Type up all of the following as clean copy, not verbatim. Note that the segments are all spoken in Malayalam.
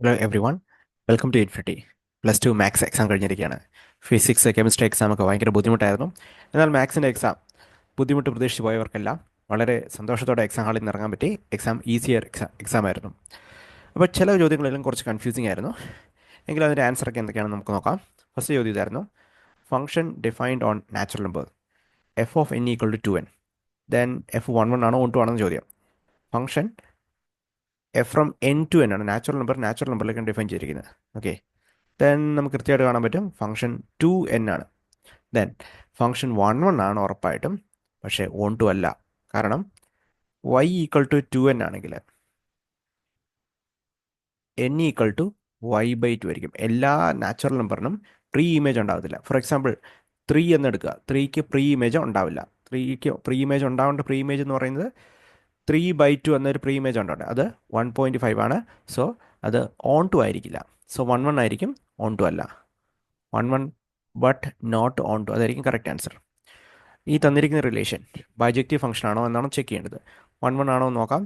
Hello everyone, welcome to infinity. +2 maths exam കഴിഞ്ഞിരിക്കുകയാണ്. ഫിസിക്സ് കെമിസ്ട്രി എക്സാം ഒക്കെ ഭയങ്കര ബുദ്ധിമുട്ടായിരുന്നു. എന്നാൽ മാത്സിൻ്റെ എക്സാം ബുദ്ധിമുട്ട് പ്രതീക്ഷിച്ച് പോയവർക്കെല്ലാം വളരെ സന്തോഷത്തോടെ എക്സാം ഹാളിൽ നിന്ന് ഇറങ്ങാൻ പറ്റി. എക്സാം ഈസിയർ എക്സാം ആയിരുന്നു. അപ്പോൾ ചില ചോദ്യങ്ങളെല്ലാം കുറച്ച് കൺഫ്യൂസിംഗ് ആയിരുന്നു. എങ്കിലും അതിൻ്റെ ആൻസറൊക്കെ എന്തൊക്കെയാണെന്ന് നമുക്ക് നോക്കാം. ഫസ്റ്റ് ചോദ്യം ഇതായിരുന്നു: function defined on natural number f(n)=2n, then f(11) ആണോ 1 ആണെന്ന് ചോദ്യം. Function f from n to n ആണ്. നാച്ചുറൽ നമ്പറിലേക്കാണ് ഡിഫൈൻ ചെയ്തിരിക്കുന്നത്. ഓക്കെ, ദെൻ നമുക്ക് കൃത്യമായിട്ട് കാണാൻ പറ്റും ഫംഗ്ഷൻ 2n ആണ്. ദെൻ ഫംഗ്ഷൻ 1 ആണ് ഉറപ്പായിട്ടും, പക്ഷേ 1 അല്ല. കാരണം y=2n ആണെങ്കിൽ n=y/2 ആയിരിക്കും. എല്ലാ നാച്ചുറൽ നമ്പറിനും പ്രീ ഇമേജ് ഉണ്ടാകത്തില്ല. ഫോർ എക്സാമ്പിൾ 3 എന്ന് എടുക്കുക. 3ക്ക് പ്രീ ഇമേജ് ഉണ്ടാവില്ല. 3ക്ക് പ്രീ ഇമേജ് ഉണ്ടാവേണ്ട പ്രീ ഇമേജ് എന്ന് പറയുന്നത് 3/2 എന്നൊരു പ്രീ ഇമേജ് ഉണ്ട്. അത് 1.5 ആണ്. സോ അത് ഓൺ ടു ആയിരിക്കില്ല. സോ 1 ആയിരിക്കും, ഓൺ ടു അല്ല. 1 ബട്ട് നോട്ട് ഓൺ ടു, അതായിരിക്കും കറക്റ്റ് ആൻസർ. ഈ തന്നിരിക്കുന്ന റിലേഷൻ ബൈജക്റ്റീവ് ഫംഗ്ഷൻ ആണോ എന്നാണ് ചെക്ക് ചെയ്യേണ്ടത്. 1 ആണോ എന്ന് നോക്കാം.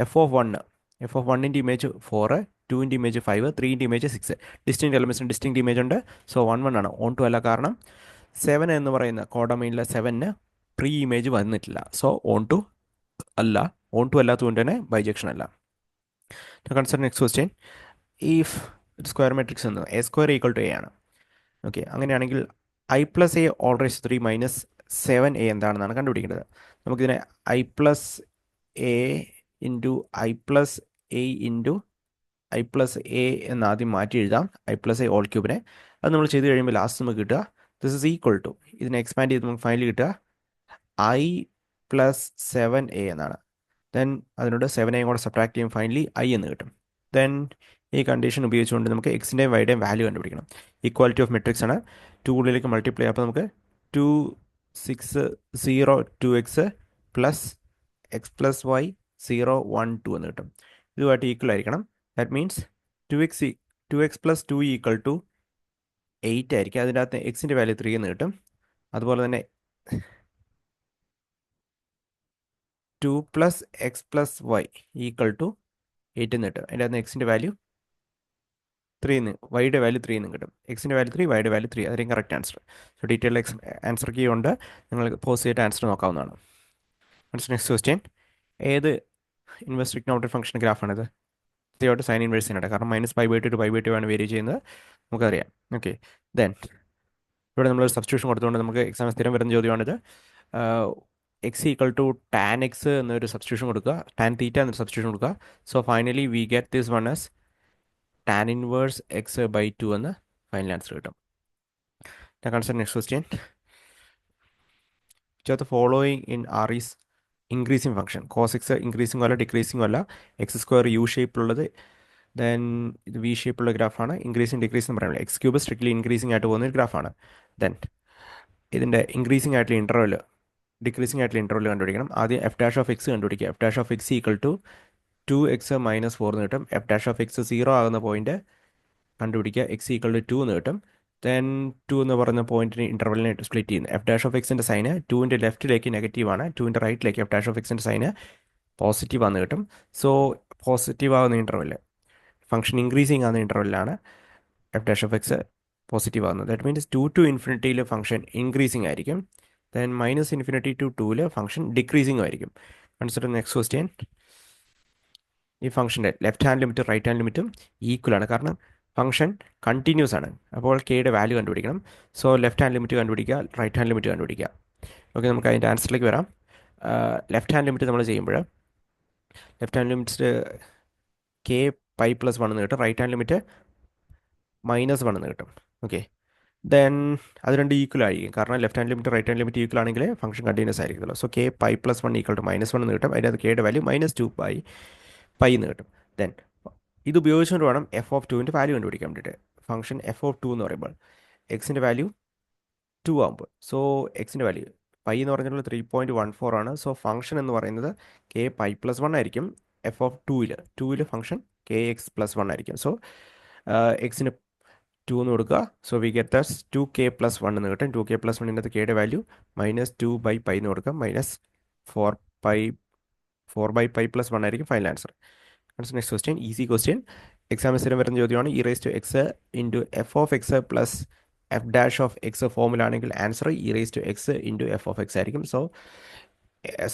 f(1)ൻ്റെ ഇമേജ് 4, 2ൻ്റെ ഇമേജ് 5, 3ൻ്റെ ഇമേജ് 6. ഡിസ്റ്റിങ് എലമെൻസിന് ഡിസ്റ്റിങ് ഇമേജ് ഉണ്ട്. സോ 1 ആണ്, ഓൺ ടു അല്ല. കാരണം 7 എന്ന് പറയുന്ന കോഡമൈനിലെ 7ന് പ്രീ ഇമേജ് വന്നിട്ടില്ല. സോ ഓൺ ടു അല്ല. ഓൺ ടു അല്ലാത്തതുകൊണ്ട് തന്നെ ബൈജക്ഷൻ അല്ല. Consider next question. If square matrix എന്ന് a² = a ആണ്. ഓക്കെ, അങ്ങനെയാണെങ്കിൽ i+a⁻³ എന്താണെന്നാണ് കണ്ടുപിടിക്കേണ്ടത്. നമുക്കിതിനെ i+a into i+a into i+a എന്ന് ആദ്യം മാറ്റി എഴുതാം. i+a⁻³ അത് നമ്മൾ ചെയ്ത് കഴിയുമ്പോൾ ലാസ്റ്റ് നമുക്ക് കിട്ടുക ദിസ് ഇസ് ഈക്വൽ ടു, ഇതിനെ എക്സ്പാൻഡ് ചെയ്ത് നമുക്ക് ഫൈനലി കിട്ടുക i+7a എന്നാണ്. ദെൻ അതിനോട് 7a കൂടെ സബ്ട്രാക്ട് ചെയ്യും, ഫൈനലി i എന്ന് കിട്ടും. ദെൻ ഈ കണ്ടീഷൻ ഉപയോഗിച്ചുകൊണ്ട് നമുക്ക് എക്സിൻ്റെയും വൈയുടെയും വാല്യൂ കണ്ടുപിടിക്കണം. ഈക്വാലിറ്റി ഓഫ് മെട്രിക്സ് ആണ്. 2 ഉള്ളിലേക്ക് മൾട്ടിപ്ലൈ, അപ്പോൾ നമുക്ക് 2 6 0 2x plus X plus Y 0 1 2 എന്ന് കിട്ടും. ഇതുമായിട്ട് ഈക്വൽ ആയിരിക്കണം. ദാറ്റ് മീൻസ് 2x പ്ലസ് 2 = 8 ആയിരിക്കും. അതിൻ്റെ അകത്ത് എക്സിൻ്റെ വാല്യൂ 3 എന്ന് കിട്ടും. അതുപോലെ തന്നെ 2 പ്ലസ് എക്സ് പ്ലസ് വൈ = 8 എന്ന് കിട്ടും. അതിൻ്റെ അകത്ത് എക്സിൻ്റെ വാല്യൂ 3 എന്ന്, വൈയുടെ വാല്യൂ 3 എന്ന് കിട്ടും. എക്സിൻ്റെ വാല്യൂ 3, വൈയുടെ വാല്യൂ 3, അതായിരിക്കും correct answer. So detail answer key ഉണ്ട്, നിങ്ങൾ പോസ്റ്റ് ചെയ്തിട്ട് ആൻസർ നോക്കാവുന്നതാണ്. Next question. ഏത് ഇൻവേഴ്സ് ട്രിഗ്നോമെട്രിക് ഫംഗ്ഷൻ ഗ്രാഫാണിത്? കൃത്യമായിട്ട് സൈൻ ഇൻവേഴ്സിനാണ്. കാരണം -π/2 to π/2 ആണ് വേരി ചെയ്യുന്നത്, നമുക്കറിയാം. ഓക്കെ, ദെൻ ഇവിടെ നമ്മൾ സബ്സ്റ്റിറ്റ്യൂഷൻ കൊടുത്തുകൊണ്ട് നമുക്ക് എക്സാം സ്ഥിരം വരുന്ന ചോദ്യമാണിത്. x=tan x എന്നൊരു സബ്സ്റ്റിറ്റ്യൂഷൻ കൊടുക്കുക, tan θ എന്നൊരു സബ്സ്റ്റിറ്റ്യൂഷൻ കൊടുക്കുക. So finally we get this one as tan−1x/2 എന്ന് ഫൈനൽ ആൻസർ കിട്ടും. Consider next question. Which of the following in R is increasing function? cos x ഇൻക്രീസിംഗും അല്ല ഡിക്രീസിംഗും അല്ല. x² യു ഷേപ്പിലുള്ളത്, ദെൻ ഇത് വി ഷേപ്പുള്ള ഗ്രാഫാണ്. ഇൻക്രീസിങ് ഡിക്രീസിംഗ് പറയുന്നത് x³ സ്ട്രിക്ട്ലി ഇൻക്രീസിംഗ് ആയിട്ട് പോകുന്ന ഒരു ഗ്രാഫാണ്. ദെൻ ഇതിൻ്റെ ഇൻക്രീസിംഗ് ആയിട്ടുള്ള ഇൻ്റർവൽ, ഡിക്രീസിംഗ് ആയിട്ടുള്ള ഇൻ്റർവൽ കണ്ടുപിടിക്കണം. ആദ്യം f' കണ്ടുപിടിക്കുക. f' = 2x - 4 എന്ന് കിട്ടും. f' 0 ആകുന്ന പോയിന്റ് കണ്ടുപിടിക്കുക. x = 2 എന്ന് കിട്ടും. ദെൻ 2 എന്ന് പറയുന്ന പോയിന്റിന് ഇൻ്റർവലിനെ സ്പ്ലിറ്റ് ചെയ്യുന്നു. f'(x)ൻ്റെ സൈന് 2ൻ്റെ ലെഫ്റ്റിലേക്ക് നെഗറ്റീവാണ്, 2ൻ്റെ റൈറ്റിലേക്ക് f'(x)ൻ്റെ സൈന് പോസിറ്റീവ് ആണെന്ന് കിട്ടും. സോ പോസിറ്റീവ് ആകുന്ന ഇൻ്റർവെൽ, ഫംഗ്ഷൻ ഇൻക്രീസിങ് ആകുന്ന ഇൻ്റർവെല്ലാണ് f' പോസിറ്റീവ് ആകുന്നത്. ദാറ്റ് മീൻസ് 2 to ഇൻഫിനിറ്റിയിൽ ഫംഗ്ഷൻ ഇൻക്രീസിങ് ആയിരിക്കും. ദെൻ -∞ to 2ൽ ഫംഗ്ഷൻ ഡിക്രീസിങ് ആയിരിക്കും. Consider next question. ഈ ഫംഗ്ഷൻ്റെ ലെഫ്റ്റ് ഹാൻഡ് ലിമിറ്റും റൈറ്റ് ഹാൻഡ് ലിമിറ്റും ഈക്വൽ ആണ്. കാരണം ഫംഗ്ഷൻ കണ്ടിന്യൂസ് ആണ്. അപ്പോൾ കെയുടെ വാല്യൂ കണ്ടുപിടിക്കണം. സോ ലെഫ്റ്റ് ഹാൻഡ് ലിമിറ്റ് കണ്ടുപിടിക്കുക, റൈറ്റ് ഹാൻഡ് ലിമിറ്റ് കണ്ടുപിടിക്കുക. ഓക്കെ, നമുക്ക് അതിൻ്റെ ആൻസറിലേക്ക് വരാം. ലെഫ്റ്റ് ഹാൻഡ് ലിമിറ്റ് നമ്മൾ ചെയ്യുമ്പോൾ ലെഫ്റ്റ് ഹാൻഡ് ലിമിറ്റ് k π+1 എന്ന് കിട്ടും. റൈറ്റ് ഹാൻഡ് ലിമിറ്റ് -1 എന്ന് കിട്ടും. ഓക്കെ, ദെൻ അത് രണ്ട് ഈക്വൽ ആയിരിക്കും. കാരണം left hand limit right hand limit equal ആണെങ്കിൽ ഫംഗ്ഷൻ കണ്ടിന്യൂസ് ആയിരിക്കുമല്ലോ. സോ k π+1 = -1 എന്ന് കിട്ടും. അതിൻ്റെ അത് കെയുടെ വാല്യൂ -2π എന്ന് കിട്ടും. ദെൻ ഇത് ഉപയോഗിച്ചുകൊണ്ട് വേണം f(2)ൻ്റെ വാല്യൂ കണ്ടുപിടിക്കാൻ വേണ്ടിയിട്ട്. ഫംഗ്ഷൻ f(2) എന്ന് പറയുമ്പോൾ എക്സിൻ്റെ വാല്യൂ 2 ആകുമ്പോൾ, സോ എക്സിൻ്റെ വാല്യൂ പൈ എന്ന് പറഞ്ഞിട്ടുള്ള 3.14 ആണ്. സോ ഫംഗ്ഷൻ എന്ന് പറയുന്നത് k π+1 ആയിരിക്കും. f(2)ൽ ഫംഗ്ഷൻ kx+1 ആയിരിക്കും. സോ എക്സിന് 2 എന്ന് കൊടുക്കുക. So we get that 2k+1 എന്ന് കിട്ടും. 2k+1ൻ്റെ കെയുടെ വാല്യൂ -2/π എന്ന് കൊടുക്കാം. -4π +1 ആയിരിക്കും final answer. Next question, easy question. എക്സാമിന് സ്ഥിരം വരുന്ന ചോദ്യമാണ്. E raise to x into f of x plus f dash of x ഫോമിലാണെങ്കിൽ answer e raise to x into f of x ആയിരിക്കും. സോ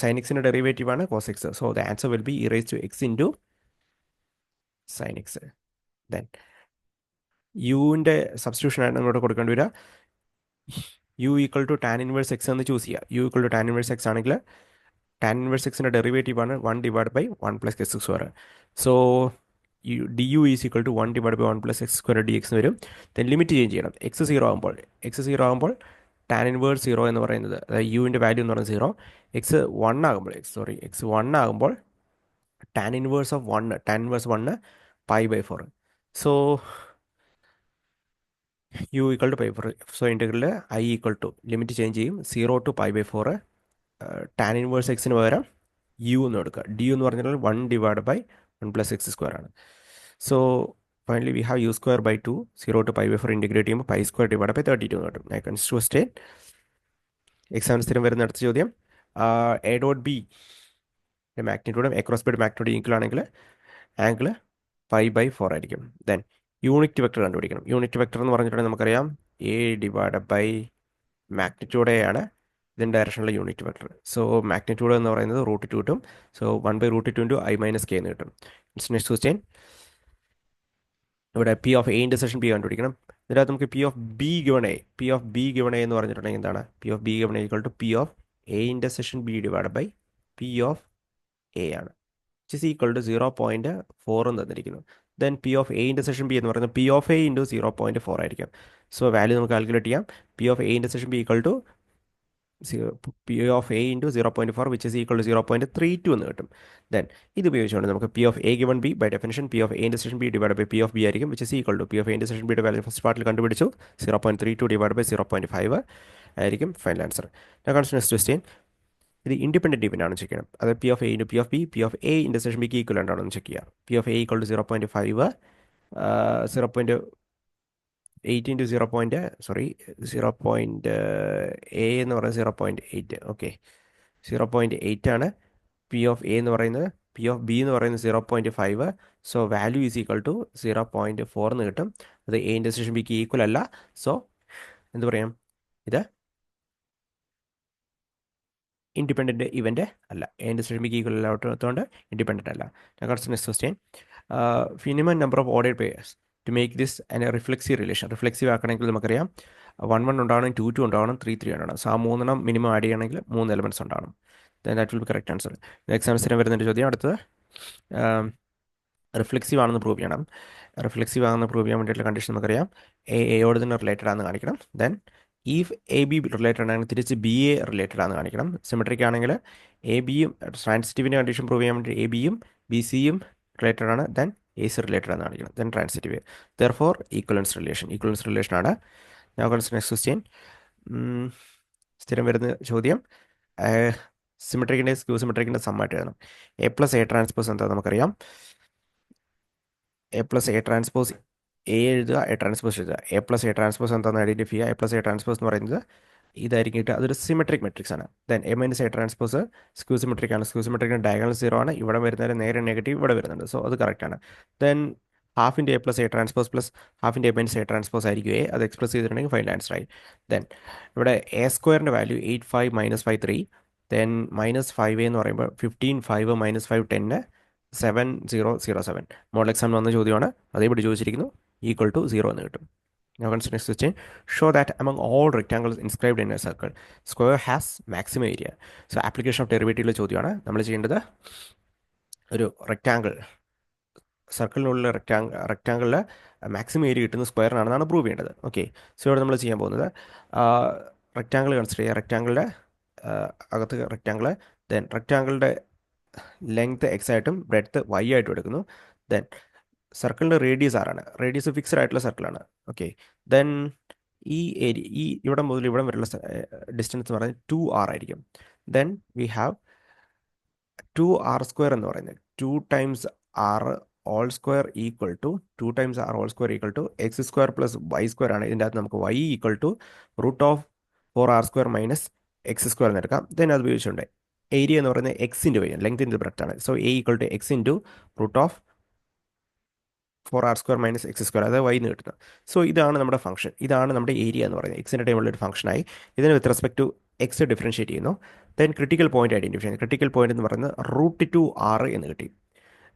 സൈൻ എക്സിൻ്റെ ഡെറിവേറ്റീവ് ആണ് cos x. So the answer will be e raise to x into sine x. Then യുവിൻ്റെ സബ്സ്റ്റിറ്റ്യൂഷൻ ആണ് ഇങ്ങോട്ട് കൊടുക്കേണ്ടി വരിക. U equal to tan inverse X എന്ന് ചൂസ് ചെയ്യുക. U equal to tan inverse x ആണെങ്കിൽ ടാൻ ഇൻവേഴ്സ് എക്സിൻ്റെ ഡെറിവേറ്റീവ് ആണ് 1 divide by 1 plus x square. So d u is equal to 1 divide by 1 plus x square d x വരും. ദെൻ ലിമിറ്റ് ചേഞ്ച് ചെയ്യണം. എക്സ് സീറോ ആകുമ്പോൾ ടാൻ ഇൻവേഴ്സ് സീറോ എന്ന് പറയുന്നത്, അതായത് യുവിൻ്റെ വാല്യൂ എന്ന് പറയുന്നത് സീറോ. എക്സ് വൺ ആകുമ്പോൾ tan inverse 1 pi by 4. So u equal to pi 4. So integral I equal to limit change ചെയ്യും, 0 to π/4. ടാൻ ഇൻവേഴ്സ് എക്സിന് പകരം യു എന്ന് എടുക്കുക. ഡി യു എന്ന് പറഞ്ഞാൽ 1 divide by 1 plus x square ആണ്. So finally we have u square by 2, 0 to π/4 integrate ചെയ്യുമ്പോൾ പൈ സ്ക്വയർ ഡിവൈഡ് ബൈ 32 കിട്ടും. നെക്സ്റ്റ് ക്വസ്റ്റ്യൻ, എക്സാമിന് സ്ഥിരം വരുന്ന അടുത്ത ചോദ്യം. എ ഡോട്ട് ബി മാഗ്നിറ്റ്യൂഡും A cross by magnitude equal ആണെങ്കിൽ ആംഗിൾ π/4 ആയിരിക്കും. ദെൻ യൂണിറ്റ് വെക്ടർ കണ്ടുപിടിക്കണം. യൂണിറ്റ് വെക്ടർ എന്ന് പറഞ്ഞിട്ടുണ്ടെങ്കിൽ നമുക്കറിയാം A divide by magnitude A ആണ് ഇതിൻ്റെ ഡയറക്ഷനിലെ യൂണിറ്റ് വെക്ടർ. സോ മാഗ്നിറ്റ്യൂഡ് എന്ന് പറയുന്നത് √2 കിട്ടും. So 1/√2 into i minus k എന്ന് കിട്ടും. നെക്സ്റ്റ് ക്വസ്റ്റ്യൻ, ഇവിടെ P of A intersection B കണ്ടുപിടിക്കണം. ഇതിനകത്ത് നമുക്ക് P of B given A എന്ന് പറഞ്ഞിട്ടുണ്ടെങ്കിൽ എന്താണ്? P of B given A equal to P of A intersection B divide by P of A ആണ്, വിച്ച് ഇസ് ഈക്വൽ ടു 0.4 എന്ന് തന്നിരിക്കുന്നു. Then P of A intersection B എന്ന് പറയുന്നത് പി ഓഫ് എ ഇൻറ്റു 0.4 ആയിരിക്കും. സോ വാല്യൂ നമുക്ക് കാൽക്കുലേറ്റ് ചെയ്യാം. P of A intersection B equal to P of A into 0.4 which is equal to 0.32 എന്ന് കിട്ടും. ദെൻ ഇത് ഉപയോഗിച്ചുകൊണ്ട് നമുക്ക് P of A given B by definition P of A intersection B divide by P of B ആയിരിക്കും, which is equal to P of A intersection ബിയുടെ വാല്യൂ ഫസ്റ്റ് പാർട്ടിൽ കണ്ടുപിടിച്ചു, 0.32 ഡിവൈഡ് ബൈ 0.5 ആയിരിക്കും ഫൈനൽ ആൻസർ. നെക്സ്റ്റ് ക്വസ്റ്റ്യൻ, ഇത് ഇൻഡിപെൻഡൻറ്റ് ഡിപെൻഡ് ആണ് ചെക്ക് ചെയ്യണം. അതായത് P of A into P of B, P of A intersection ബിക്ക് ഈക്വൽ ആണെന്ന് ചെക്ക് ചെയ്യുക. P of A equal to 0.5, 0.8 into 0.A എന്ന് പറയുന്നത് 0.8. ഓക്കെ, 0.8 ആണ് പി ഓഫ് എ എന്ന് പറയുന്നത്. പി ഓഫ് ബി എന്ന് പറയുന്നത് 0.5. So value is equal to 0.4 എന്ന് കിട്ടും. അത് എ ഇൻ്റർസെക്ഷൻ ബിക്ക് ഈക്വൽ അല്ല. സോ എന്ത് പറയാം, ഇത് ഇൻഡിപെൻഡൻറ്റ് ഇവൻ്റ് അല്ല. എ ഇൻ്റർസെക്ഷൻ ബിക്ക് ഈക്വൽ അല്ലാത്തതുകൊണ്ട് ഇൻഡിപെൻഡൻ്റ് അല്ല. Next question, minimum number of ordered pairs to make this reflexive relation. Reflexive ആക്കണമെങ്കിൽ നമുക്കറിയാം 1 ഉണ്ടാവണം, 2 ഉണ്ടാവണം, 3 ഉണ്ടാവണം. സോ ആ 3 മിനിമം ആഡ് ചെയ്യണമെങ്കിൽ 3 എലമെൻറ്റ്സ് ഉണ്ടാവണം. That will B correct answer. Exam സ്ഥിരം വരുന്നതിൻ്റെ ചോദ്യം അടുത്തത്, റിഫ്ലെക്സീവ് ആണെന്ന് പ്രൂവ് ചെയ്യണം. റിഫ്ലെക്സീവ് ആണെന്ന് പ്രൂവ് ചെയ്യാൻ വേണ്ടിയിട്ടുള്ള കണ്ടീഷൻ നമുക്കറിയാം, എയോട് തന്നെ റിലേറ്റഡ് ആണെന്ന് കാണിക്കണം. Then if A be related ആണെങ്കിൽ തിരിച്ച് ബി എ റിലേറ്റഡ് ആണെന്ന് കാണിക്കണം. സിമെട്രിക് ആണെങ്കിൽ എ ബിയും ട്രാൻസിറ്റീവിൻ്റെ കണ്ടീഷൻ പ്രൂവ് ചെയ്യാൻ വേണ്ടി എ ബിയും ബി സിയും റിലേറ്റഡ് ആണ്. ദെൻ എ സി റിലേറ്റഡ് ആണെന്ന് കാണിക്കണം. Then transitive. Therefore equivalence relation ആണ്. നെക്സ്റ്റ് ക്വസ്റ്റ്യൻ, സ്ഥിരം വരുന്ന ചോദ്യം, സിമെട്രിക്കിൻ്റെ സ്ക്യൂ സിമെട്രിക്കിൻ്റെ സമ്മായിട്ട് എഴുതണം. എ പ്ലസ് എ ട്രാൻസ്പോസ് എന്താ നമുക്കറിയാം. A plus A transpose A എഴുതുക, എ ട്രാൻസ്പോസ് എഴുതുക. എ പ്ലസ് എ ട്രാൻസ്പോസ് എന്താണെന്ന് ഐഡൻറ്റിഫൈ ചെയ്യുക. എ പ്ലസ് എ ട്രാൻസ്പോസ് എന്ന് പറയുന്നത് ഇതായിരിക്കും കിട്ടുക, അതൊരു സിമെട്രിക് മെട്രിക്സ് ആണ്. Then A minus A transpose skew symmetric ആണ്. സ്ക്യൂ സിമെട്രിക്കിന് ഡയഗണൽ 0 ആണ്. ഇവിടെ വരുന്നതിന് നേരെ നെഗറ്റീവ് ഇവിടെ വരുന്നുണ്ട്. സോ അത് കറക്റ്റ് ആണ്. ദെൻ ഹാഫിൻ്റെ A plus A transpose plus ഹാഫിൻ്റെ എ മൈനസ് എ ട്രാൻസ്പോസ് ആയിരിക്കും എ. അത് എക്സ്പ്രസ് ചെയ്തിട്ടുണ്ടെങ്കിൽ ഫൈനൽ ആൻസർ ആയി. ദെൻ ഇവിടെ എ സ്ക്വയറിൻ്റെ വാല്യൂ 8, 5 - 5, 3. ദെൻ -5 എന്ന് പറയുമ്പോൾ 15, 5 - 5, 10, 7, 0, 0, 7. മോഡൽ എക്സാമിൽ വന്ന ചോദ്യമാണ്, അതേപടി ചോദിച്ചിരിക്കുന്നു. ഈക്വൽ ടു 0 എന്ന് കിട്ടും. Next question, show that among all rectangles inscribed in a circle, square has maximum area. So application of derivative ചോദ്യമാണ് നമ്മൾ ചെയ്യേണ്ടത്. ഒരു റെക്റ്റാങ്കിൾ, സർക്കിളിനുള്ള റെക്റ്റാങ്കിളിൽ മാക്സിമം ഏരിയ കിട്ടുന്ന സ്ക്വയറിനാണെന്നാണ് പ്രൂവ് ചെയ്യേണ്ടത്. ഓക്കെ, സോ ഇവിടെ നമ്മൾ ചെയ്യാൻ പോകുന്നത് റെക്റ്റാങ്കിൾ കൺസിഡർ ചെയ്യുക. റെക്റ്റാങ്കിളിൻ്റെ അകത്ത് റെക്റ്റാങ്കിൾ, ദെൻ റെക്റ്റാങ്കിളിൻ്റെ ലെങ്ത് എക്സ് ആയിട്ടും ബ്രെഡ്ത്ത് വൈ ആയിട്ടും എടുക്കുന്നു. ദെൻ സർക്കിളിൻ്റെ റേഡിയസ് ആറാണ്. റേഡിയസ് ഫിക്സ്ഡ് ആയിട്ടുള്ള സർക്കിളാണ്. ഓക്കെ, ദെൻ ഈ ഏരിയ, ഈ ഇവിടെ മുതൽ ഇവിടെ വരെയുള്ള ഡിസ്റ്റൻസ് എന്ന് പറയുന്നത് 2r ആയിരിക്കും. ദെൻ വി ഹാവ് 2r² എന്ന് പറയുന്നത് 2 times r all square equal to 2 times r all square equal to x² plus y² ആണ്. ഇതിൻ്റെ അകത്ത് നമുക്ക് y equal to √4r² minus x² എന്ന് എടുക്കാം. ദെൻ അത് ഉപയോഗിച്ചുകൊണ്ട് ഏരിയ എന്ന് പറയുന്നത് എക്സിൻ്റെ വൈ, ലെങ്ത് ഇൻറ്റു ബ്രെഡ്ത്ത് ആണ്. So A equal to x into √4 4r² minus x², അതായത് y എന്ന് കിട്ടുന്നത്. സോ ഇതാണ് നമ്മുടെ ഫംഗ്ഷൻ, ഇതാണ് നമ്മുടെ ഏരിയ എന്ന് പറയുന്നത്. എക്സിൻ്റെ ടൈമുള്ള ഒരു ഫംഗ്ഷനായി ഇതിന് with respect to x differentiate ചെയ്യുന്നു. ദെൻ ക്രിട്ടിക്കൽ പോയിന്റ് ഐഡൻറ്റിഫൈ ചെയ്യുന്നു. ക്രിട്ടിക്കൽ പോയിന്റ് എന്ന് പറയുന്നത് √2r എന്ന് കിട്ടി.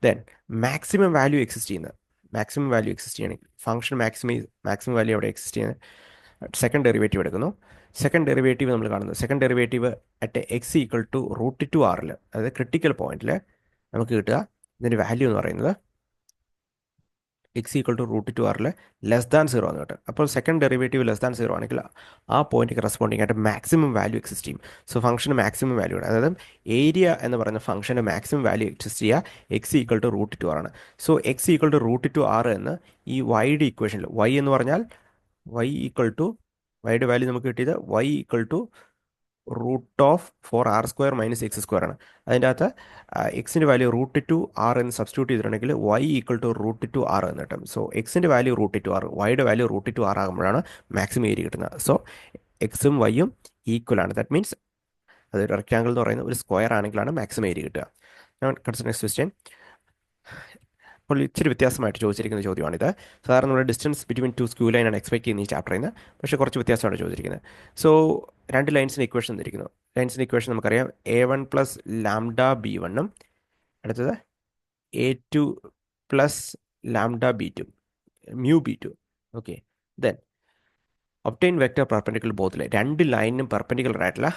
ദെൻ മാക്സിമം വാല്യൂ എക്സിസ്റ്റ് ചെയ്യുന്നത്, മാക്സിമം വാല്യൂ എക്സിസ്റ്റ് ചെയ്യണമെങ്കിൽ ഫംഗ്ഷൻ മാക്സിമം വാല്യൂ അവിടെ എക്സിസ്റ്റ് ചെയ്യുന്നത് സെക്കൻഡ് ഡെറിവേറ്റീവ് എടുക്കുന്നു. സെക്കൻഡ് ഡെറിവേറ്റീവ് നമ്മൾ കാണുന്നത്, second derivative at x equal to √2r, അതായത് ക്രിട്ടിക്കൽ പോയിന്റിൽ നമുക്ക് കിട്ടുക ഇതിൻ്റെ വാല്യൂ എന്ന് പറയുന്നത് x equal to √2r less than 0 ആണ് കേട്ടോ. അപ്പോൾ സെക്കൻഡ് ഡെറിവേറ്റീവ് ലെസ് ദാൻ 0 ആണെങ്കിൽ ആ പോയിന്റ് കറസ്പോണ്ടിങ് ആയിട്ട് മാക്സിമം വാല്യൂ എക്സിസ്റ്റ് ചെയ്യും. സോ ഫംഗ്ഷന് മാക്സിമം വാല്യൂ ആണ്, അതായത് ഏരിയ എന്ന് പറയുന്ന ഫംഗ്ഷന് മാക്സിമം വാല്യൂ എക്സിസ്റ്റ് ചെയ്യുക എക്സ് ഈക്വൽ ടു √2r ആണ്. So x equal to √2r എന്ന് ഈ വൈയുടെ ഇക്വേഷനിൽ, വൈ എന്ന് പറഞ്ഞാൽ വൈ ഈക്വൽ ടു, വൈയുടെ വാല്യൂ നമുക്ക് കിട്ടിയത് Y equal to √4r² minus x² ആണ്. അതിൻ്റെ അകത്ത് എക്സിൻ്റെ വാല്യൂ √2r എന്ന് സബ്സ്റ്റിറ്റ്യൂട്ട് ചെയ്തിട്ടുണ്ടെങ്കിൽ y ഈക്വൽ ടു √2r എന്ന് കിട്ടും. സോ എക്സിൻ്റെ വാല്യൂ √2r, വൈയുടെ വാല്യൂ √2r ആകുമ്പോഴാണ് മാക്സിമം ഏരിയ കിട്ടുന്നത്. സോ എക്സും വൈയും ഈക്വൽ ആണ്. ദാറ്റ് മീൻസ് അതൊരു റെക്റ്റാങ്കിൾ എന്ന് പറയുന്ന ഒരു സ്ക്വയർ ആണെങ്കിലാണ് മാക്സിമം ഏരിയ കിട്ടുക. Consider next question. അപ്പോൾ ഇച്ചിരി വ്യത്യാസമായിട്ട് ചോദിച്ചിരിക്കുന്ന ചോദ്യമാണിത്. സാധാരണ നമ്മുടെ ഡിസ്റ്റൻസ് ബിറ്റ്വീൻ ടു സ്ക്യൂ ലൈനാണ് എക്സ്പെക്ട് ചെയ്യുന്ന ഈ ചാപ്റ്ററിൽ നിന്ന്, പക്ഷേ കുറച്ച് വ്യത്യാസമാണ് ചോദിച്ചിരിക്കുന്നത്. സോ രണ്ട് ലൈൻസിന് ഇക്വേഷൻ തന്നിരിക്കുന്നു. ലൈൻസിൻ്റെ ഇക്വേഷൻ നമുക്കറിയാം a1 പ്ലസ് ലാംഡ b1ഉം അടുത്തത് a2 plus lambda b2 mu b2. Okay, then obtain vector perpendicular ബോത്തിലെ രണ്ട് ലൈനിനും പെർപെൻഡിക്കുലർ ആയിട്ടുള്ള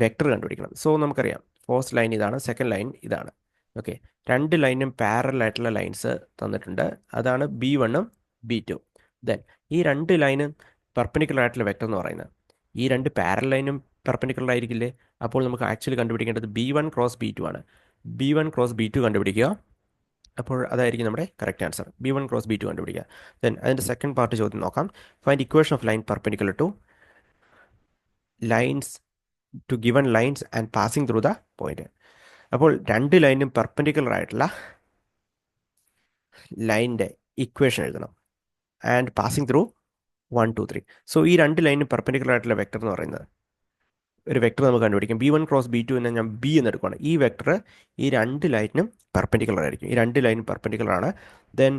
വെക്ടർ കണ്ടുപിടിക്കണം. സോ നമുക്കറിയാം ഫസ്റ്റ് ലൈൻ ഇതാണ്, സെക്കൻഡ് ലൈൻ ഇതാണ്. ഓക്കെ, രണ്ട് ലൈനും പാരലൽ ആയിട്ടുള്ള ലൈൻസ് തന്നിട്ടുണ്ട്, അതാണ് b1ഉം b2. ദെൻ ഈ രണ്ട് ലൈനും പെർപെൻഡിക്കുലർ ആയിട്ടുള്ള വെക്ടർ എന്ന് പറയുന്നത്, ഈ രണ്ട് പാരലൽ ലൈനും പെർപെൻഡിക്കുലർ ആയിരിക്കില്ലേ? അപ്പോൾ നമുക്ക് ആക്ച്വലി കണ്ടുപിടിക്കേണ്ടത് b1 ക്രോസ് b2 ആണ്. b1 ക്രോസ് b2 കണ്ടുപിടിക്കുക, അപ്പോൾ അതായിരിക്കും നമ്മുടെ correct answer. b1 cross b2 കണ്ടുപിടിക്കുക. ദെൻ അതിൻ്റെ സെക്കൻഡ് പാർട്ട് ചോദ്യം നോക്കാം. Find equation of line perpendicular to lines to given lines and passing through the point. അപ്പോൾ രണ്ട് ലൈനും പെർപെൻഡിക്കുലർ ആയിട്ടുള്ള ലൈനിൻ്റെ ഇക്വേഷൻ എഴുതണം ആൻഡ് പാസിംഗ് ത്രൂ 1 2 3. സോ ഈ രണ്ട് ലൈനും പെർപെൻഡിക്കുലർ ആയിട്ടുള്ള വെക്ടർ എന്ന് പറയുന്നത്, ഒരു വെക്ടർ നമുക്ക് കണ്ടുപിടിക്കും. b1 ക്രോസ് b2 എന്ന് ഞാൻ b എന്ന് എടുക്കുകയാണ്. ഈ വെക്ടർ ഈ രണ്ട് ലൈനിനും പെർപെൻഡിക്കുലർ ആയിരിക്കും, ഈ രണ്ട് ലൈനും പെർപെൻഡിക്കുലർ ആണ്. ദെൻ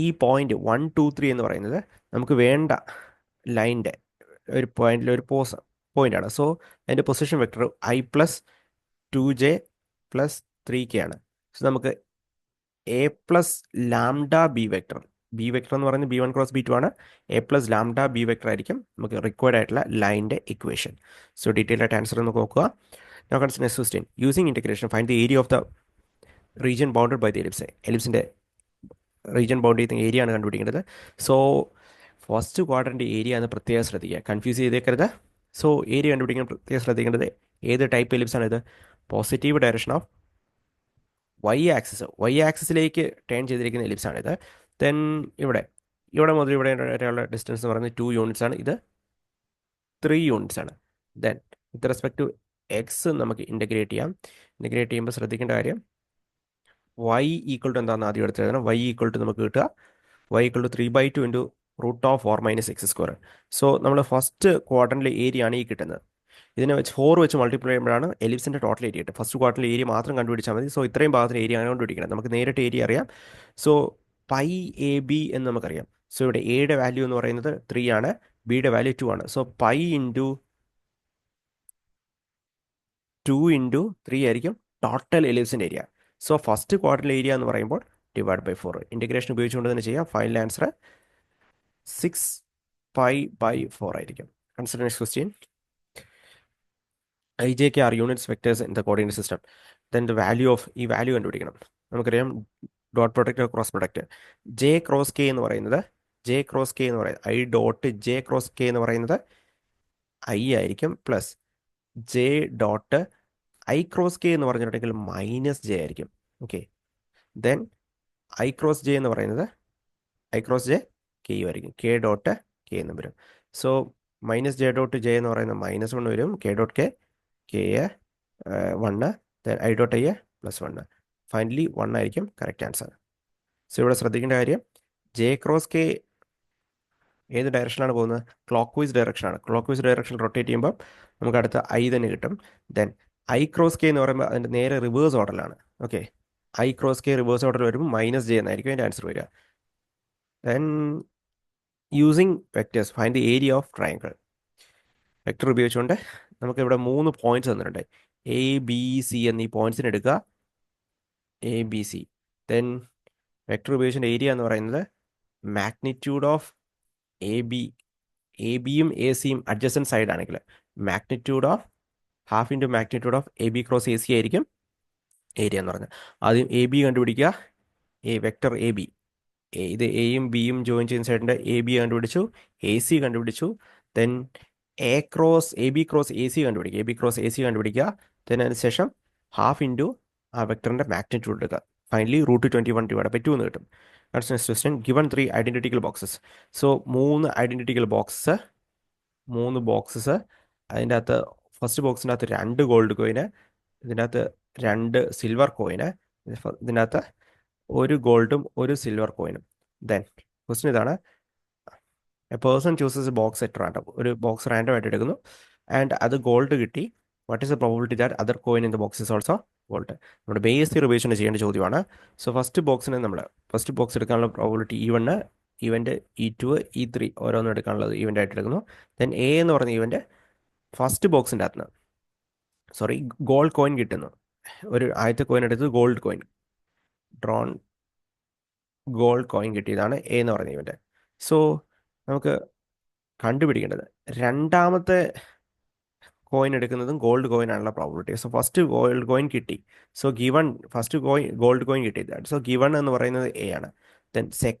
ഈ പോയിന്റ് 1 2 3 എന്ന് പറയുന്നത് നമുക്ക് വേണ്ട ലൈനിൻ്റെ ഒരു പോയിന്റിൽ ഒരു പോയിന്റാണ്. സോ അതിൻ്റെ position vector i plus 2j plus 3k ആണ്. സോ നമുക്ക് a plus lambda B vector എന്ന് പറയുന്നത് b1 ക്രോസ് b2 ആണ്. a plus lambda B vector ആയിരിക്കും നമുക്ക് റിക്വയർഡ് ആയിട്ടുള്ള ലൈനിൻ്റെ ഇക്വേഷൻ. സോ ഡീറ്റെയിൽ ആയിട്ട് ആൻസർ നമുക്ക് നോക്കുക. Now consider next question. Using integration find the area of the region bounded by the ellipse. എലിപ്സിൻ്റെ റീജിയൻ ബൗണ്ട് ചെയ്യുന്ന ഏരിയ ആണ് കണ്ടുപിടിക്കേണ്ടത്. സോ ഫസ്റ്റ് ക്വാഡ്രൻ്റ് ഏരിയ എന്ന് പ്രത്യേകം ശ്രദ്ധിക്കുക, കൺഫ്യൂസ് ചെയ്തേക്കരുത്. സോ ഏരിയ കണ്ടുപിടിക്കാൻ പ്രത്യേകം ശ്രദ്ധിക്കേണ്ടത് ഏത് ടൈപ്പ് എലിപ്സ് ആണ് ഇത്? പോസിറ്റീവ് ഡയറക്ഷൻ ഓഫ് വൈ ആക്സിസിലേക്ക് ടേൺ ചെയ്തിരിക്കുന്ന എലിപ്സാണിത്. ദെൻ ഇവിടെ മുതൽ ഇവിടെ വരെയുള്ള ഡിസ്റ്റൻസ് എന്ന് പറയുന്നത് 2 യൂണിറ്റ്സ് ആണ്, ഇത് 3 യൂണിറ്റ്സ് ആണ്. Then with respect to x നമുക്ക് ഇൻ്റഗ്രേറ്റ് ചെയ്യാം. ഇൻ്റഗ്രേറ്റ് ചെയ്യുമ്പോൾ ശ്രദ്ധിക്കേണ്ട കാര്യം വൈ ഈക്വൽ ടു എന്താണെന്ന് ആദ്യം എടുത്ത് എഴുതണം. വൈ ഈക്വൽ ടു നമുക്ക് കിട്ടുക y equal to 3/2 into √4 minus x². So നമ്മൾ ഫസ്റ്റ് ക്വാഡ്രൻ്റിലെ ഏരിയ ആണ് ഈ കിട്ടുന്നത്. ഇതിനെ വെച്ച് 4 വെച്ച് മൾട്ടിപ്ലൈ ചെയ്യുമ്പോഴാണ് എലിപ്സിൻ്റെ ടോട്ടൽ ഏരിയ കിട്ടും. ഫസ്റ്റ് ക്വാർട്ടറിൽ ഏരിയ മാത്രം കണ്ടുപിടിച്ചാൽ മതി. സോ ഇത്രയും ഭാഗത്തിന് ഏരിയ ആണ് കണ്ടുപിടിക്കണം. നമുക്ക് നേരിട്ട് ഏരിയ അറിയാം. സോ പൈ എ ബി എന്ന് നമുക്കറിയാം. സോ ഇവിടെ എയുടെ വാല്യൂ എന്ന് പറയുന്നത് 3 ആണ്, ബിയുടെ വാല്യൂ 2 ആണ്. സോ പൈ ഇൻറ്റു 2 ഇൻറ്റു 3 ആയിരിക്കും ടോട്ടൽ എലിപ്സിൻ്റെ ഏരിയ. സോ ഫസ്റ്റ് ക്വാർട്ടറിൽ ഏരിയ എന്ന് പറയുമ്പോൾ ഡിവൈഡ് ബൈ 4. ഇൻറ്റഗ്രേഷൻ ഉപയോഗിച്ചുകൊണ്ട് തന്നെ ചെയ്യാം. ഫൈനൽ ആൻസർ 6π/4 ആയിരിക്കും. Consider next question. ijk are units vectors in the coordinate system. Then the value of ഈ വാല്യൂ കണ്ടുപിടിക്കണം. നമുക്കറിയാം dot product cross product j cross k എന്ന് പറയുന്നത് i dot j cross k എന്ന് പറയുന്നത് i ആയിരിക്കും, plus j dot i cross k എന്ന് പറഞ്ഞിട്ടുണ്ടെങ്കിൽ മൈനസ് j ആയിരിക്കും. Okay, then i cross j എന്ന് പറയുന്നത് i ക്രോസ് j k ആയിരിക്കും, k ഡോട്ട് k എന്ന് വരും. So minus j dot j എന്ന് പറയുന്നത് -1 വരും, k dot k 1, then i dot i +1. Finally 1 ആയിരിക്കും കറക്റ്റ് ആൻസർ. സോ ഇവിടെ ശ്രദ്ധിക്കേണ്ട കാര്യം j ക്രോസ് k ഏത് ഡയറക്ഷനാണ് പോകുന്നത്? ക്ലോക്ക് വൈസ് ഡയറക്ഷനാണ്. ക്ലോക്ക് വൈസ് ഡയറക്ഷൻ റൊട്ടേറ്റ് ചെയ്യുമ്പോൾ നമുക്ക് അടുത്ത i തന്നെ കിട്ടും. ദെൻ i ക്രോസ് k എന്ന് പറയുമ്പോൾ അതിൻ്റെ നേരെ റിവേഴ്സ് ഓർഡറിലാണ്. Okay, i cross k reverse order വരുമ്പോൾ മൈനസ് ജെ എന്നായിരിക്കും അതിൻ്റെ ആൻസർ വരിക. Then using vectors find the area of triangle. Vector ഉപയോഗിച്ചുകൊണ്ട് നമുക്ക് ഇവിടെ 3 പോയിന്റ്സ് തന്നിട്ടുണ്ട്. എ ബി സി എന്നീ പോയിന്റ്സിന് എടുക്കുക. A B C. Then vector ഉപയോഗിച്ചിട്ട് ഏരിയ എന്ന് പറയുന്നത് magnitude of A B. A ബിയും എ സിയും അഡ്ജസ്റ്റൻറ്റ് സൈഡ് ആണെങ്കിൽ magnitude of half into magnitude of A B cross A C ആയിരിക്കും ഏരിയ എന്ന് പറഞ്ഞത്. ആദ്യം എ ബി കണ്ടുപിടിക്കുക. Vector A B. ഇത് എയും ബിയും ജോയിൻ ചെയ്യുന്ന സൈഡിൻ്റെ എ ബി കണ്ടുപിടിച്ചു, എ സി കണ്ടുപിടിച്ചു. Then A B cross A C കണ്ടുപിടിക്കുക. A B cross A C കണ്ടുപിടിക്കുക. ദെൻ അതിനുശേഷം ഹാഫ് ഇൻറ്റു ആ വെക്ടറിൻ്റെ മാഗ്നിറ്റ്യൂഡ് എടുക്കുക. ഫൈനലി √21 എന്ന് കിട്ടും. Next question given 3 identical boxes. So 3 identical boxes. അതിൻ്റെ അകത്ത് ഫസ്റ്റ് ബോക്സിൻ്റെ അകത്ത് 2 ഗോൾഡ് കോയിന്, ഇതിൻ്റെ അകത്ത് 2 സിൽവർ കോയിന്, ഇതിൻ്റെ അകത്ത് 1 ഗോൾഡും 1 സിൽവർ കോയിനും. ദെൻ ക്വസ്റ്റ്യൻ ഇതാണ്: A person chooses A box at random. ഒരു ബോക്സ് റാൻഡം ആയിട്ട് എടുക്കുന്നു ആൻഡ് അത് ഗോൾഡ് കിട്ടി. What is the probability that other coin in the box is also gold? നമ്മുടെ ബേസ് തിയറി ഉപയോഗിച്ചുകൊണ്ട് ചെയ്യേണ്ട ചോദ്യമാണ്. സോ ഫസ്റ്റ് ബോക്സ് എടുക്കാനുള്ള probability E1, event E2, E3 ഓരോന്നും എടുക്കാനുള്ളത് ഇവൻ്റ് ആയിട്ട് എടുക്കുന്നു. ദെൻ എ എന്ന് പറഞ്ഞ ഇവൻ്റ് ഫസ്റ്റ് ബോക്സിൻ്റെ അകത്ത് ഗോൾഡ് കോയിൻ കിട്ടുന്നു. ഒരു ആദ്യത്തെ കോയിൻ എടുത്ത് gold coin drawn gold coin കിട്ടിയതാണ് എ എന്ന് പറഞ്ഞ ഇവൻ്റ്. സോ നമുക്ക് കണ്ടുപിടിക്കേണ്ടത് രണ്ടാമത്തെ കോയിൻ എടുക്കുന്നതും ഗോൾഡ് കോയിൻ ആണുള്ള probability. So first gold coin കിട്ടി. So given first gold coin കിട്ടിയത്. സോ ഗിവൺ എന്ന് പറയുന്നത് എ ആണ്. ദെൻ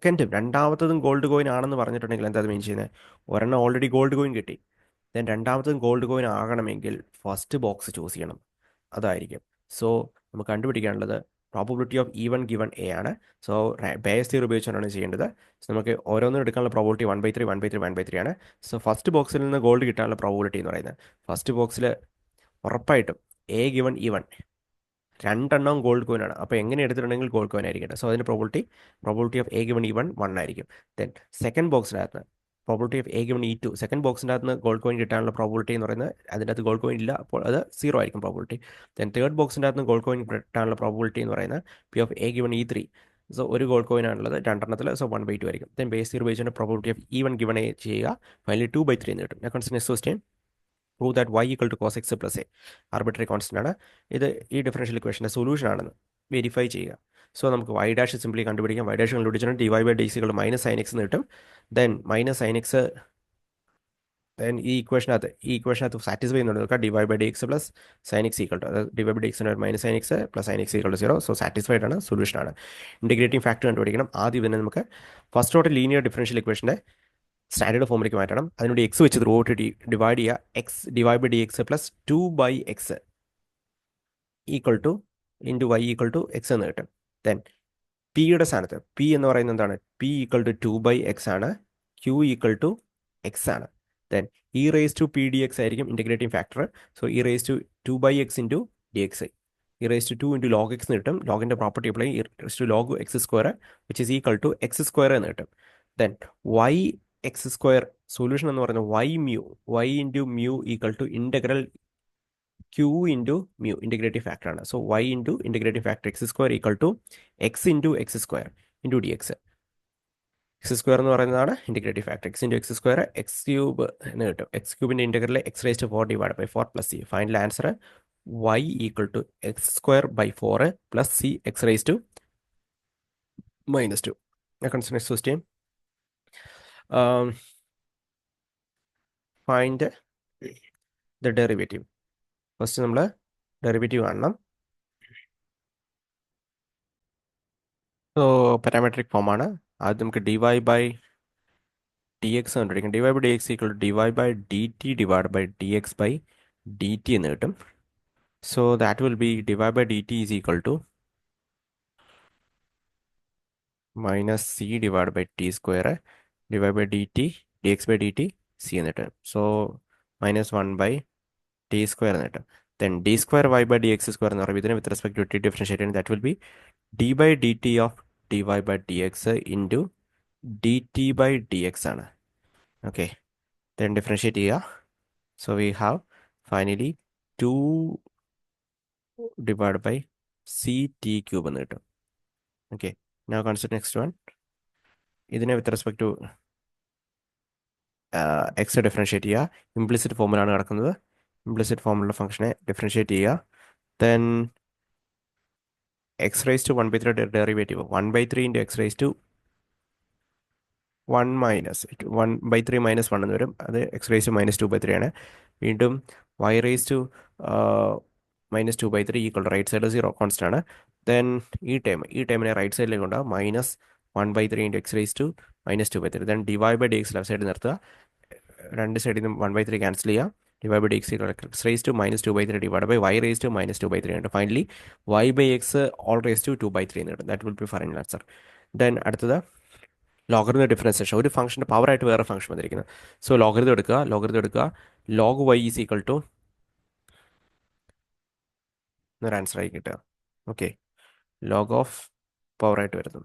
രണ്ടാമത്തതും ഗോൾഡ് കോയിൻ ആണെന്ന് പറഞ്ഞിട്ടുണ്ടെങ്കിൽ എന്താ മീൻ ചെയ്യുന്നത്? ഒരെണ്ണം ഓൾറെഡി ഗോൾഡ് കോയിൻ കിട്ടി. ദെൻ രണ്ടാമത്തതും ഗോൾഡ് കോയിൻ ആകണമെങ്കിൽ ഫസ്റ്റ് ബോക്സ് ചൂസ് ചെയ്യണം. അതായിരിക്കും. സോ നമുക്ക് കണ്ടുപിടിക്കാനുള്ളത് probability of E1 given A ആണ്. സോ ബേസ് തിയറി ഉപയോഗിച്ചാണ് ചെയ്യേണ്ടത്. സോ നമുക്ക് ഓരോന്നും എടുക്കാനുള്ള പ്രോബിലിറ്റി 1/3 ആണ്. സോ ഫസ്റ്റ് ബോക്സിൽ നിന്ന് ഗോൾഡ് കിട്ടാനുള്ള പ്രോബിലിറ്റി എന്ന് പറയുന്നത് ഫസ്റ്റ് ബോക്സിൽ ഉറപ്പായിട്ടും എ ഗിവൺ E1 രണ്ടെണ്ണം ഗോൾഡ് കോയിൻ ആണ്. അപ്പോൾ എങ്ങനെ എടുത്തിട്ടുണ്ടെങ്കിൽ ഗോൾഡ് കോയിൻ ആയിരിക്കട്ടെ. സോ അതിൻ്റെ probability of A given E1 1 ആയിരിക്കും. ദെൻ സെക്കൻഡ് ബോക്സിനകത്ത് probability of A given E2. Second ബോക്സിൻ്റെ അകത്ത് ഗോൾഡ് കോയിൻ കിട്ടാനുള്ള പ്രോബിലിറ്റി എന്ന് പറയുന്നത് അതിൻ്റെ അകത്ത് ഗോൾഡ് കോയിൻ ഇല്ല, അപ്പോൾ അത് 0 ആയിരിക്കും പ്രോബിലിറ്റി. ദെൻ തേർഡ് ബോക്സിൻ്റെ അകത്ത് ഗോൾഡ് കോയിൻ കിട്ടാനുള്ള പ്രോബിലിറ്റി എന്ന് പറയുന്നത് P of A given E3. So ഒരു ഗോൾഡ് കോയിൻ ആണുള്ളത് രണ്ടെണ്ണത്തിൽ. സോ 1/2 ആയിരിക്കും. ദെൻ ബേസ് തിയറി ഉപയോഗിച്ചുകൊണ്ട് probability of E1 given A ചെയ്യുക. ഫൈനലി 2/3 എന്ന് കിട്ടും. Next question prove that y equal to cos x plus A. Arbitrary constant ആണ് ഇത്. ഈ ഡിഫറൻഷ്യൽ ഇക്വേഷൻ്റെ സൊല്യൂഷൻ ആണെന്ന് വെരിഫൈ ചെയ്യുക. സോ നമുക്ക് y ഡാഷ് സിംപ്ലി കണ്ടുപിടിക്കാം. y ഡാഷ് കണ്ടുപിടിച്ചിട്ട് dy/dx മൈനസ് സൈൻ എക്സ് എന്ന് കിട്ടും. Then minus sine x then ഈ ഇക്വേഷനകത്ത് സാറ്റിസ്ഫൈ ചെയ്യുന്നുണ്ട് നോക്കുക. dy/dx plus sine x equal to, അതായത് dy/dx minus sine x plus sine x equal to 0. So satisfied ആണ്, സൊല്യൂഷൻ ആണ്. ഇൻറ്റിഗ്രേറ്റിംഗ് ഫാക്ടർ കണ്ടുപിടിക്കണം. ആദ്യം തന്നെ നമുക്ക് ഫസ്റ്റ് ഓർഡർ ലീനിയർ ഡിഫറൻഷ്യൽ ഇക്വേഷൻ്റെ സ്റ്റാൻഡേർഡ് ഫോമിലേക്ക് മാറ്റണം. അതിനുവേണ്ടി എക്സ് വെച്ച് ത്രൂ ഔട്ട് ഡിവൈഡ് ചെയ്യുക. X dy/dx plus 2/x equal to into y equal to x എന്ന് കിട്ടും. ദെൻ പിയുടെ സ്ഥാനത്ത് പി എന്ന് പറയുന്നത് എന്താണ്? പി ഈക്വൽ ടു 2/x ആണ്. ക്യൂ ഈക്വൽ ടു എക്സ് ആണ്. ദെൻ e⁻p⁴dx ആയിരിക്കും integrating factor. So e⁻2/x into dx. e⁻2 into log x എന്ന് കിട്ടും. ലോഗിൻ്റെ property apply log x² which is equal to x² എന്ന് കിട്ടും. ദെൻ y x², സൊല്യൂഷൻ എന്ന് പറയുന്നത് y into mu equal to integral Q into mu integrative factor ആണ്. So y into integrative factor x² equal to x into x² into dx. x² എന്ന് പറയുന്നതാണ് integrative factor. x into x² x³ എന്ന് കിട്ടും. x³ integral x⁻⁴ divide by 4 plus c. Final answer y equal to x²/4 plus c x⁻⁻². Next question find the derivative. First നമ്മൾ ഡെറിവേറ്റീവ് കാണണം. സോ പാരാമെട്രിക് ഫോമാണ്. ആദ്യം നമുക്ക് dy/dx കണ്ടുപിടിക്കാം. dy/dx equal to dy/dt divide by dx/dt എന്ന് കിട്ടും. So that will be dy/dt is equal to minus c divide by t² dy/dt dx/dt c എന്ന് കിട്ടും. സോ -1/t² എന്ന് കിട്ടും. ദെൻ d²y/dx² എന്ന് പറയുമ്പോൾ ഇതിനെ with respect to t differentiate ചെയ്യുന്നത് that will be d/dt of dy/dx into dt/dx ആണ്. ഓക്കെ, ദെൻ ഡിഫറൻഷിയേറ്റ് ചെയ്യുക. So we have finally 2 divide by c t³ എന്ന് കിട്ടും. Okay, now consider next one. ഇതിനെ with respect to x differentiate ചെയ്യുക. ഇംപ്ലിസിറ്റ് ഫോമിലാണ് കിടക്കുന്നത്. ഇംപ്ലിസിറ്റ് ഫോമിലുള്ള ഫംഗ്ഷനെ ഡിഫറൻഷ്യേറ്റ് ചെയ്യുക. Then x raise to 1/3 derivative 1/3 into x raise to 1 - 1/3 -1 എന്ന് വരും. അത് എക്സ് റൈസ് ടു -2/3 ആണ്. വീണ്ടും y raise to -2/3 equal right side 0 constant ആണ്. ദെൻ ഈ ടൈമിനെ റൈറ്റ് സൈഡിലേക്ക് കൊണ്ടുപോകുക. -1/3 into x raise to -2/3. Then divide by d x left side നിർത്തുക. രണ്ട് സൈഡിൽ നിന്നും 1/3 ക്യാൻസൽ ചെയ്യുക. Divide by d x x raise to -2/3 divide by y raise to -2/3 ഉണ്ട്. Finally y by x all raise to 2/3 എന്ന് കിട്ടും. That will be final answer. Then അടുത്തത് ലോഗറിതം ഡിഫറൻസിയേഷൻ. ഒരു ഫംഗ്ഷൻ്റെ പവറായിട്ട് വേറെ ഫംഗ്ഷൻ വന്നിരിക്കുന്നത്. സോ ലോഗറിതം എടുക്കുക. Log y is equal to എന്നൊരു ആൻസർ ആയി കിട്ടുക. ഓക്കെ, ലോഗ് ഓഫ് പവറായിട്ട് വരുന്നു.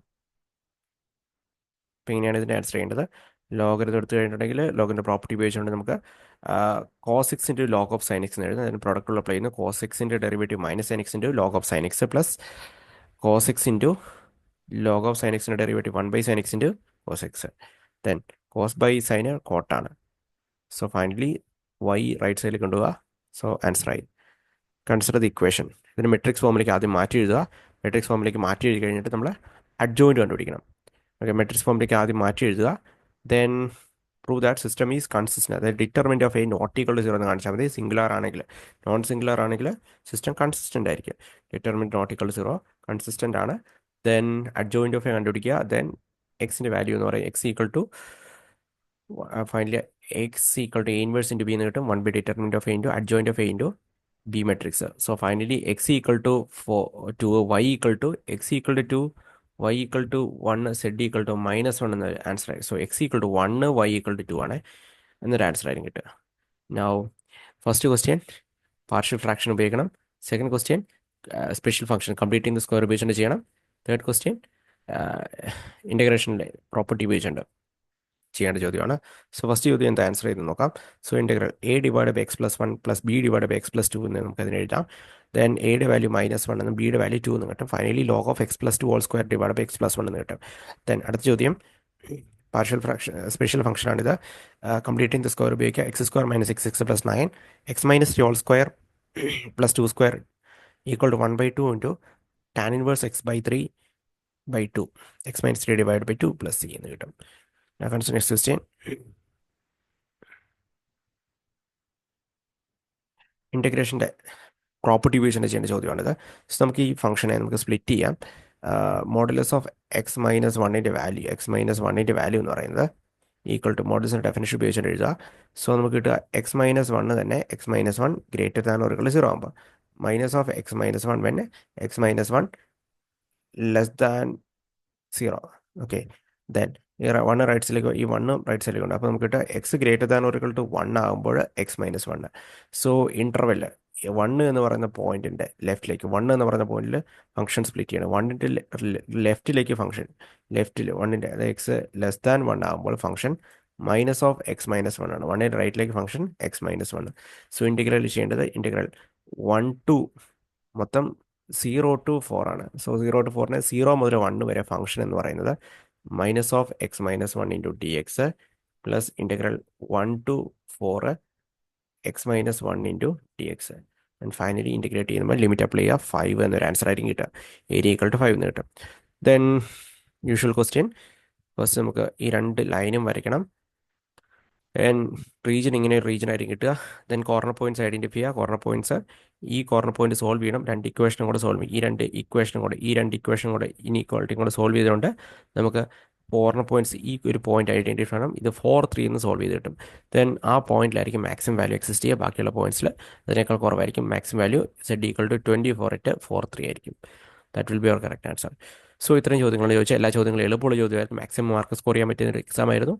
അപ്പോൾ ഇങ്ങനെയാണ് ഇതിൻ്റെ ആൻസർ ചെയ്യേണ്ടത്. ലോഗരിതം എടുത്തു കഴിഞ്ഞിട്ടുണ്ടെങ്കിൽ ലോഗിൻ്റെ പ്രോപ്പർട്ടി ഉപയോഗിച്ചുകൊണ്ട് നമുക്ക് cos x into log of sine x എന്ന് എഴുതുന്നത്. അതിന് പ്രോഡക്റ്റുള്ള അപ്ലൈ ചെയ്യുന്നു. കോസ് എക്സിൻ്റെ derivative minus sine x into log of sine x plus cos x into log of sine എക്സിൻ്റെ derivative 1/sin x into cos x. Then cos by സൈന് കോട്ടാണ്. സോ ഫൈനലി വൈ റൈറ്റ് സൈഡിൽ കൊണ്ടുപോവുക. സോ ആൻസർ ആയി. Consider the equation. ഇതിന് മെട്രിക്സ് ഫോമിലേക്ക് ആദ്യം മാറ്റി എഴുതുക. മെട്രിക്സ് ഫോമിലേക്ക് മാറ്റി എഴുതി കഴിഞ്ഞിട്ട് നമ്മൾ അഡ്ജോയിൻറ്റ് കണ്ടുപിടിക്കണം. ഓക്കെ, മെട്രിക്സ് ഫോമിലേക്ക് ആദ്യം മാറ്റി എഴുതുക. Then prove that system is consistent. അതായത് determinant of A not equal to 0 എന്ന് കാണിച്ചാൽ മതി. സിംഗുലാർ ആണെങ്കിൽ. നോൺ സിംഗുലാർ ആണെങ്കിൽ സിസ്റ്റം കൺസിസ്റ്റന്റ് ആയിരിക്കും. Determinant not equal to 0 consistent ആണ്. ദെൻ അഡ്ജോയിൻറ്റ് ഓഫ് എ കണ്ടുപിടിക്കുക. ദെൻ എക്സിൻ്റെ വാല്യൂ എന്ന് പറയും x equal to finally x equal to A inverse into B എന്ന് കിട്ടും. 1 by determinant of A into adjoint of A into B matrix. So finally x equal to 2 y equal to x equal to 2 y equal to 1 z equal to -1 എന്ന ആൻസർ ആയി. So x equal to 1 y equal to 2 ആണ് എന്നൊരു ആൻസർ ആയിരിക്കും കിട്ടുക. Now first question partial fraction ഉപയോഗിക്കണം. Second question special function completing the square ഉപയോഗിച്ചുകൊണ്ട് ചെയ്യണം. തേർഡ് ക്വസ്റ്റ്യൻ ഇൻ്റഗ്രേഷനിലെ പ്രോപ്പർട്ടി ഉപയോഗിച്ചുകൊണ്ട് ചെയ്യേണ്ട ചോദ്യമാണ്. സോ ഫസ്റ്റ് ചോദ്യം എന്താ ആൻസർ ചെയ്ത് നോക്കാം. So integral A divide by x+1 plus B divide by x+2 എന്ന് നമുക്ക് അതിന് എഴുതാം. ദെൻ എയുടെ വാല്യൂ -1 എന്നും ബിയുടെ വാല്യൂ 2 എന്ന് കിട്ടും. Finally log of x+2 whole square divide by x+1 എന്ന് കിട്ടും. ദെൻ അടുത്ത ചോദ്യം പാർഷ്യൽ ഫ്രാക്ഷൻ സ്പെഷ്യൽ ഫംഗ്ഷനാണിത്. കംപ്ലീറ്റിംഗ് ദ സ്ക്വയർ ഉപയോഗിക്കുക. x² - 6x + 9 x - 3 whole square plus 2 square equal to 1/2 into tan inverse x/3/2 x - 3 divide by 2 plus c എന്ന് കിട്ടും. നെക്സ്റ്റ് ക്വസ്റ്റ്യൻ ഇൻ്റഗ്രേഷൻ്റെ പ്രോപ്പർട്ടി ഉപയോഗിച്ച് ചെയ്യേണ്ട ചോദ്യമാണിത്. സോ നമുക്ക് ഈ ഫംഗ്ഷനെ നമുക്ക് സ്പ്ലിറ്റ് ചെയ്യാം. മോഡുലസ് ഓഫ് x - 1ൻ്റെ വാല്യൂ എന്ന് പറയുന്നത് ഈക്വൽ ടു മോഡുലസിൻ്റെ ഡെഫിനിഷൻ ഉപയോഗിച്ചുകൊണ്ട് എഴുതുക. സോ നമുക്ക് കിട്ടുക x - 1 തന്നെ x - 1 greater than or equal to 0 ആകുമ്പോൾ minus of x - 1 when x - 1 less than 0. Okay, then ഈ 1 റൈറ്റ് സൈഡിലേക്ക് ഈ 1 റൈറ്റ് സൈഡിലേക്ക് ഉണ്ട്. അപ്പോൾ നമുക്ക് കിട്ടുക x greater than or equal to 1 ആകുമ്പോൾ x - 1. സോ ഇൻ്റർവെൽ 1 എന്ന് പറയുന്ന പോയിന്റിൻ്റെ ലെഫ്റ്റിലേക്ക് 1 എന്ന് പറയുന്ന പോയിന്റിൽ ഫംഗ്ഷൻ സ്പ്ലിറ്റ് ചെയ്യണം. 1ൻ്റെ ലെഫ്റ്റിലേക്ക് ഫംഗ്ഷൻ ലെഫ്റ്റിൽ 1ൻ്റെ അതായത് എക്സ് ലെസ് ദാൻ 1 ആകുമ്പോൾ ഫംഗ്ഷൻ മൈനസ് ഓഫ് x - 1 ആണ്. 1ൻ്റെ റൈറ്റിലേക്ക് ഫംഗ്ഷൻ x - 1. സോ ഇൻ്റഗ്രൽ ചെയ്യേണ്ടത് ഇൻ്റഗ്രൽ 1 ടു മൊത്തം 0 ടു 4 ആണ്. സോ 0 ടു 4നെ 0 മുതൽ 1 വരെ ഫംഗ്ഷൻ എന്ന് പറയുന്നത് minus of x - 1 into d x plus integral 1 to 4 x - 1 into d x. And finally integrate ചെയ്യുമ്പോൾ ലിമിറ്റ് അപ്ലൈ ചെയ്യുക. 5 എന്നൊരു ആൻസർ ആയിരിക്കും കിട്ടുക. ഏരിയ ഈക്വൽ ടു 5 എന്ന് കിട്ടും. ദെൻ യൂഷ്വൽ ക്വസ്റ്റ്യൻ ഫസ്റ്റ് നമുക്ക് ഈ രണ്ട് ലൈനും വരയ്ക്കണം. റീജിയൻ ഇങ്ങനെ ഒരു റീജിയൻ ആയിരിക്കും കിട്ടുക. ദെൻ കോർണർ പോയിന്റ്സ് ഐഡൻറ്റിഫൈ ചെയ്യുക. കോർണർ പോയിന്റ്സ് ഈ കോർണർ പോയിന്റ് സോൾവ് ചെയ്യണം. രണ്ട് ഇക്വേഷനും കൂടെ സോൾവ് ചെയ്യും. ഈ രണ്ട് ഇക്വേഷനും കൂടെ ഇനീക്വാളിറ്റിയും കൂടെ സോൾവ് ചെയ്തുകൊണ്ട് നമുക്ക് കോർണർ പോയിന്റ്സ് ഈ ഒരു പോയിന്റ് ഐഡൻറ്റിഫൈ ചെയ്യണം. ഇത് 4, 3 എന്ന് സോൾവ് ചെയ്ത് കിട്ടും. ദെൻ ആ പോയിന്റിലായിരിക്കും മാക്സിമം വാല്യൂ എക്സിസ്റ്റ് ചെയ്യുക. ബാക്കിയുള്ള പോയിന്റ്സിൽ അതിനേക്കാൾ കുറവായിരിക്കും. Maximum value z equal to 24/4 ആയിരിക്കും. That will be our correct answer. So ഇത്രയും ചോദ്യങ്ങൾ ചോദിച്ചാൽ എല്ലാ ചോദ്യങ്ങളും എളുപ്പമുള്ള ചോദ്യമായിരുന്നു. മാക്സിമം മാർക്ക് സ്കോർ ചെയ്യാൻ പറ്റിയ ഒരു എക്സാം ആയിരുന്നു.